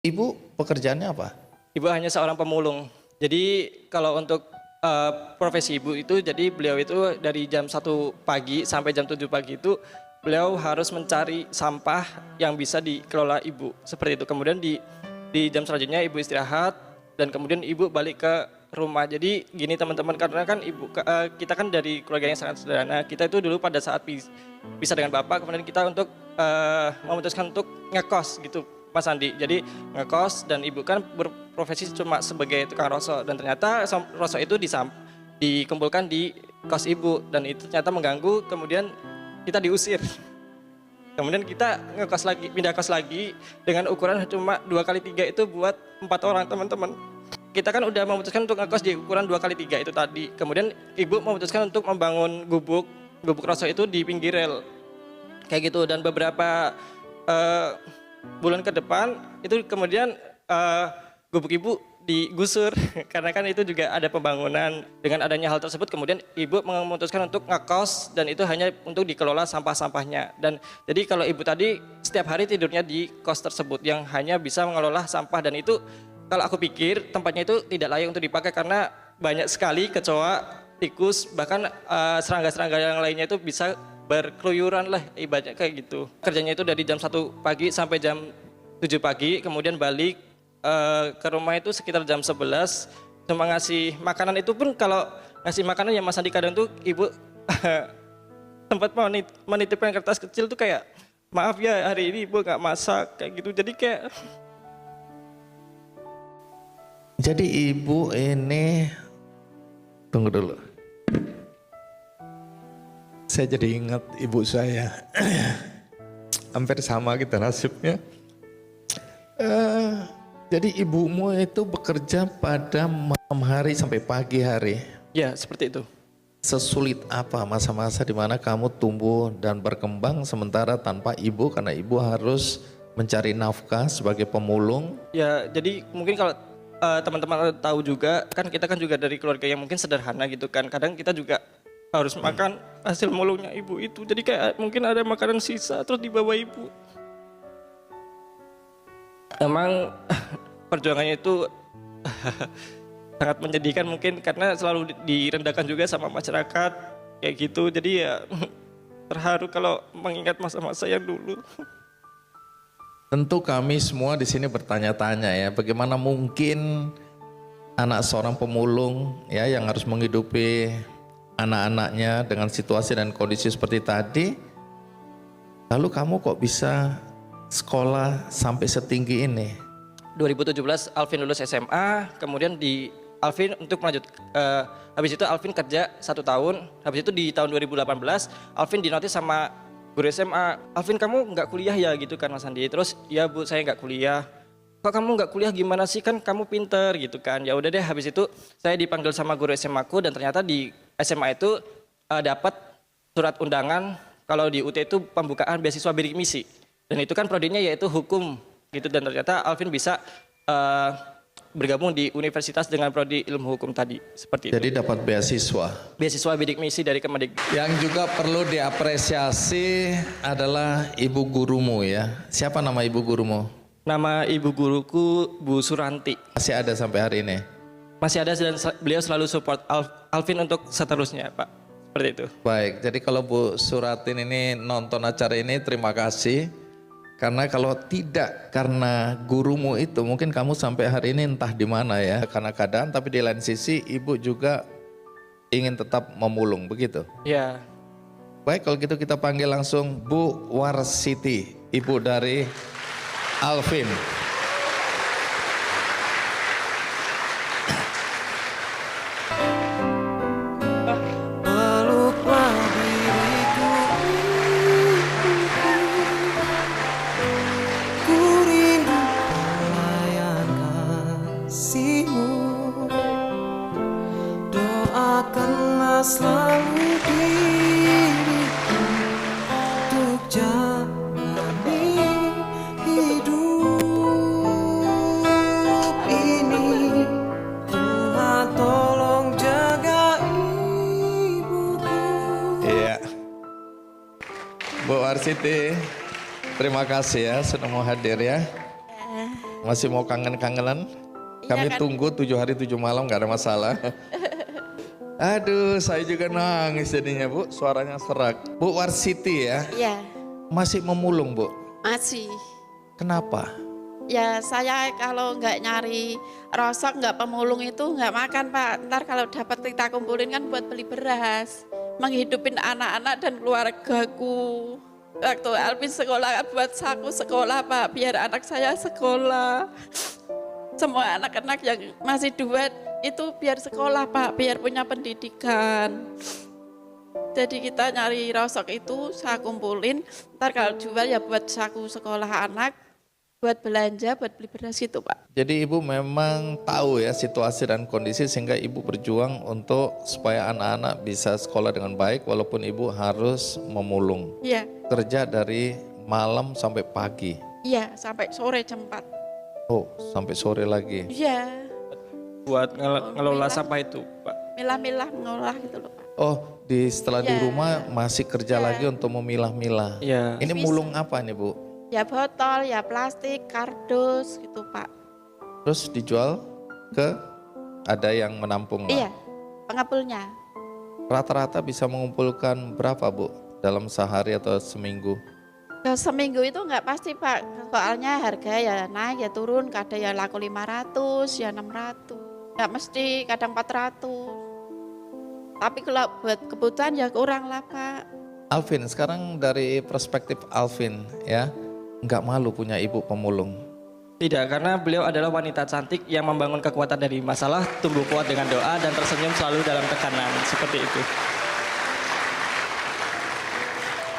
Ibu pekerjaannya apa? Ibu hanya seorang pemulung. Jadi kalau untuk profesi ibu itu, jadi beliau itu dari jam 1 pagi sampai jam 7 pagi itu beliau harus mencari sampah yang bisa dikelola ibu. Seperti itu. Kemudian di jam selanjutnya ibu istirahat dan kemudian ibu balik ke rumah. Jadi gini teman-teman, karena kan kita kan dari keluarga yang sangat sederhana. Kita itu dulu pada saat bisa dengan bapak, kemudian kita untuk memutuskan untuk ngekos gitu, Mas Andi. Jadi ngekos dan ibu kan berprofesi cuma sebagai tukang rosok, dan ternyata rosok itu dikumpulkan di kos ibu dan itu ternyata mengganggu, kemudian kita diusir. Kemudian kita ngekos lagi, pindah kos lagi dengan ukuran cuma 2x3 itu buat 4 orang teman-teman. Kita kan udah memutuskan untuk ngekos di ukuran 2x3 itu tadi. Kemudian ibu memutuskan untuk membangun gubuk rosok itu di pinggir rel. Kayak gitu, dan beberapa bulan ke depan itu kemudian gubuk ibu digusur karena kan itu juga ada pembangunan. Dengan adanya hal tersebut kemudian ibu memutuskan untuk ngekos dan itu hanya untuk dikelola sampah-sampahnya. Dan jadi kalau ibu tadi setiap hari tidurnya di kos tersebut yang hanya bisa mengelola sampah, dan itu kalau aku pikir tempatnya itu tidak layak untuk dipakai karena banyak sekali kecoa, tikus, bahkan serangga-serangga yang lainnya itu bisa berkeluyuran lah ibaratnya kayak gitu. Kerjanya itu dari jam 1 pagi sampai jam 7 pagi, kemudian balik ke rumah itu sekitar jam 11. Cuma ngasih makanan itu pun kalau ngasih makanan ya Mas Andi, kadang tuh ibu tempat menitipkan kertas kecil tuh kayak, maaf ya hari ini ibu gak masak, kayak gitu. Jadi ibu ini, tunggu dulu. Saya jadi ingat ibu saya. Hampir sama kita nasibnya. Jadi ibumu itu bekerja pada malam hari sampai pagi hari. Ya, seperti itu. Sesulit apa masa-masa di mana kamu tumbuh dan berkembang sementara tanpa ibu, karena ibu harus mencari nafkah sebagai pemulung? Ya, jadi mungkin kalau teman-teman tahu juga, kan kita kan juga dari keluarga yang mungkin sederhana gitu kan. Kadang kita juga harus makan hasil mulungnya ibu itu. Jadi kayak mungkin ada makanan sisa terus dibawa ibu. Emang perjuangannya itu sangat menyedihkan mungkin karena selalu direndahkan juga sama masyarakat kayak gitu. Jadi ya terharu kalau mengingat masa-masa yang dulu. Tentu kami semua di sini bertanya-tanya ya, bagaimana mungkin anak seorang pemulung ya yang harus menghidupi anak-anaknya dengan situasi dan kondisi seperti tadi. Lalu kamu kok bisa sekolah sampai setinggi ini? 2017 Alvin lulus SMA, kemudian di Alvin untuk melanjut, habis itu Alvin kerja 1 tahun, habis itu di tahun 2018 Alvin dinotis sama guru SMA, Alvin kamu nggak kuliah ya gitu kan Mas Andi. Terus ya Bu saya nggak kuliah. Kok kamu nggak kuliah, gimana sih, kan kamu pinter gitu kan. Ya udah deh, habis itu saya dipanggil sama guru SMA ku dan ternyata di SMA itu dapat surat undangan kalau di UT itu pembukaan beasiswa bidik misi. Dan itu kan prodinya yaitu hukum gitu, dan ternyata Alvin bisa bergabung di universitas dengan prodi ilmu hukum tadi, seperti itu. Jadi dapat beasiswa. Beasiswa bidik misi dari Kemendikbud. Yang juga perlu diapresiasi adalah ibu gurumu ya. Siapa nama ibu gurumu? Nama ibu guruku Bu Suranti. Masih ada sampai hari ini? Masih ada dan beliau selalu support Alvin untuk seterusnya Pak. Seperti itu. Baik, jadi kalau Bu Suratin ini nonton acara ini, terima kasih. Karena kalau tidak karena gurumu itu, mungkin kamu sampai hari ini entah di mana ya. Karena keadaan, tapi di lain sisi ibu juga ingin tetap memulung, begitu? Ya. Baik, kalau gitu kita panggil langsung Bu Warsiti, ibu dari Alvin. Doakanlah selalu diriku untuk jalani hidup ini. Tuhan tolong jaga ibuku. Iya, Bu Warsiti, terima kasih ya sudah mau hadir ya. Masih mau kangen-kangenan? Iya Kami kan? tunggu 7 hari 7 malam nggak ada masalah. Aduh, saya juga nangis jadinya Bu, suaranya serak. Bu Warsiti ya, Iya, masih memulung Bu. masih. Kenapa? Ya saya kalau nggak nyari rosok, nggak pemulung itu nggak makan Pak. Ntar kalau dapat kita kumpulin kan buat beli beras. Menghidupin anak-anak dan keluargaku. Waktu Alvin sekolah kan buat saku sekolah Pak, biar anak saya sekolah. Semua anak-anak yang masih duet itu biar sekolah Pak, biar punya pendidikan. Jadi kita nyari rosok itu saya kumpulin, ntar kalau jual ya buat saku sekolah anak, buat belanja, buat beli beras gitu Pak. Jadi Ibu memang tahu ya situasi dan kondisi sehingga Ibu berjuang untuk supaya anak-anak bisa sekolah dengan baik walaupun Ibu harus memulung. Iya, Kerja dari malam sampai pagi. iya sampai sore jam 4. Oh, sampai sore lagi. Iya, Buat ngelola sampah itu, Pak. milah-milah mengolah gitu loh Pak. Oh, setelah di Ya. rumah masih kerja lagi untuk memilah-milah. Iya. Ini Bisa. mulung apa nih Bu? Ya botol, ya plastik, kardus gitu Pak. Terus dijual ke ada yang menampung lah. Iya, pengepulnya. Rata-rata bisa mengumpulkan berapa Bu dalam sehari atau seminggu? Ya, seminggu itu nggak pasti Pak, soalnya harga ya naik ya turun, kadang ya laku 500, ya 600. Nggak mesti, kadang 400. Tapi kalau buat kebutuhan ya kurang lah Pak. Alvin, sekarang dari perspektif Alvin ya, nggak malu punya ibu pemulung? Tidak, karena beliau adalah wanita cantik yang membangun kekuatan dari masalah, tumbuh kuat dengan doa, dan tersenyum selalu dalam tekanan. Seperti itu.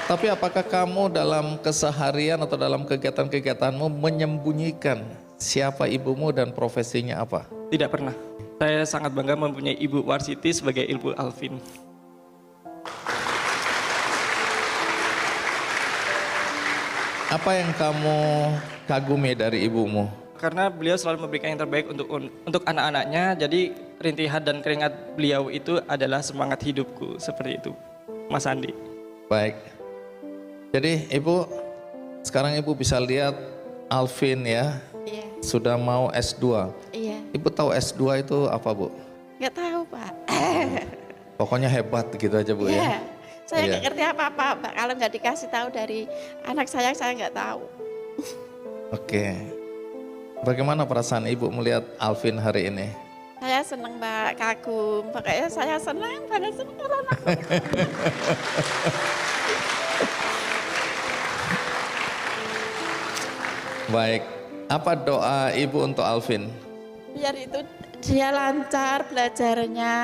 Tapi apakah kamu dalam keseharian atau dalam kegiatan-kegiatanmu menyembunyikan siapa ibumu dan profesinya apa? Tidak pernah. Saya sangat bangga mempunyai Ibu Warsiti sebagai Ibu Alvin. Apa yang kamu kagumi dari ibumu? Karena beliau selalu memberikan yang terbaik untuk anak-anaknya, jadi rintihan dan keringat beliau itu adalah semangat hidupku. Seperti itu, Mas Andi. Baik. Jadi ibu, sekarang ibu bisa lihat Alvin ya, Iya, sudah mau S2. iya. Ibu tahu S2 itu apa Bu? Nggak tahu Pak. Pokoknya hebat gitu aja Bu ya. Iya. Saya Iya. nggak ngerti apa-apa Pak. Kalau nggak dikasih tahu dari anak saya nggak tahu. Oke. Bagaimana perasaan ibu melihat Alvin hari ini? Saya seneng Pak, kagum. Pokoknya saya senang banget sama anak. Baik. Apa doa ibu untuk Alvin? Biar itu dia lancar belajarnya,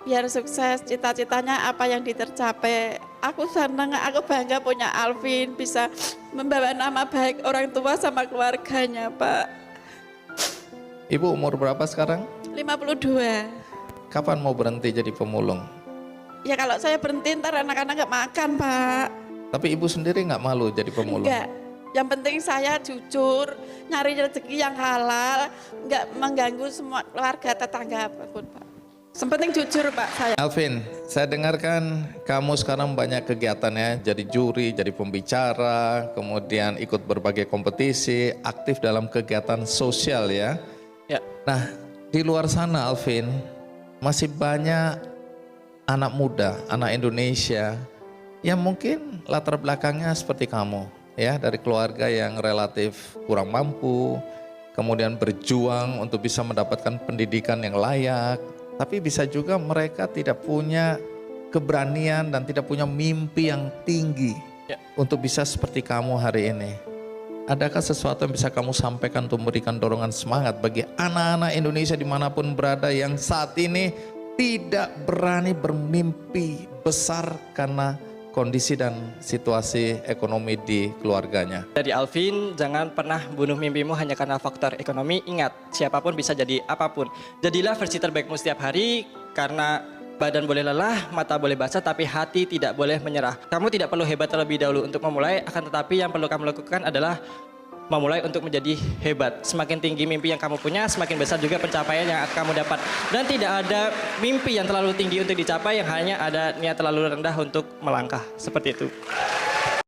biar sukses cita-citanya apa yang ditercapai. Aku senang, aku bangga punya Alvin, bisa membawa nama baik orang tua sama keluarganya Pak. Ibu umur berapa sekarang? 52. Kapan mau berhenti jadi pemulung? Ya kalau saya berhenti ntar anak-anak nggak makan Pak. Tapi ibu sendiri nggak malu jadi pemulung? Enggak. Yang penting saya jujur, nyari rezeki yang halal, nggak mengganggu semua keluarga tetangga apapun Pak. Yang penting jujur Pak saya. Alvin, saya dengarkan kamu sekarang banyak kegiatan ya, jadi juri, jadi pembicara, kemudian ikut berbagai kompetisi, aktif dalam kegiatan sosial ya. Ya, Nah, di luar sana Alvin, masih banyak anak muda, anak Indonesia yang mungkin latar belakangnya seperti kamu ya, dari keluarga yang relatif kurang mampu, kemudian berjuang untuk bisa mendapatkan pendidikan yang layak, tapi bisa juga mereka tidak punya keberanian dan tidak punya mimpi yang tinggi Ya. untuk bisa seperti kamu hari ini. Adakah sesuatu yang bisa kamu sampaikan untuk memberikan dorongan semangat bagi anak-anak Indonesia dimanapun berada yang saat ini tidak berani bermimpi besar karena kondisi dan situasi ekonomi di keluarganya? dari Alvin, jangan pernah bunuh mimpimu hanya karena faktor ekonomi. Ingat, siapapun bisa jadi apapun. Jadilah versi terbaikmu setiap hari, karena badan boleh lelah, mata boleh basah, tapi hati tidak boleh menyerah. Kamu tidak perlu hebat terlebih dahulu untuk memulai, akan tetapi yang perlu kamu lakukan adalah memulai untuk menjadi hebat. Semakin tinggi mimpi yang kamu punya, semakin besar juga pencapaian yang akan kamu dapat. Dan tidak ada mimpi yang terlalu tinggi untuk dicapai, yang hanya ada niat terlalu rendah untuk melangkah. Seperti itu.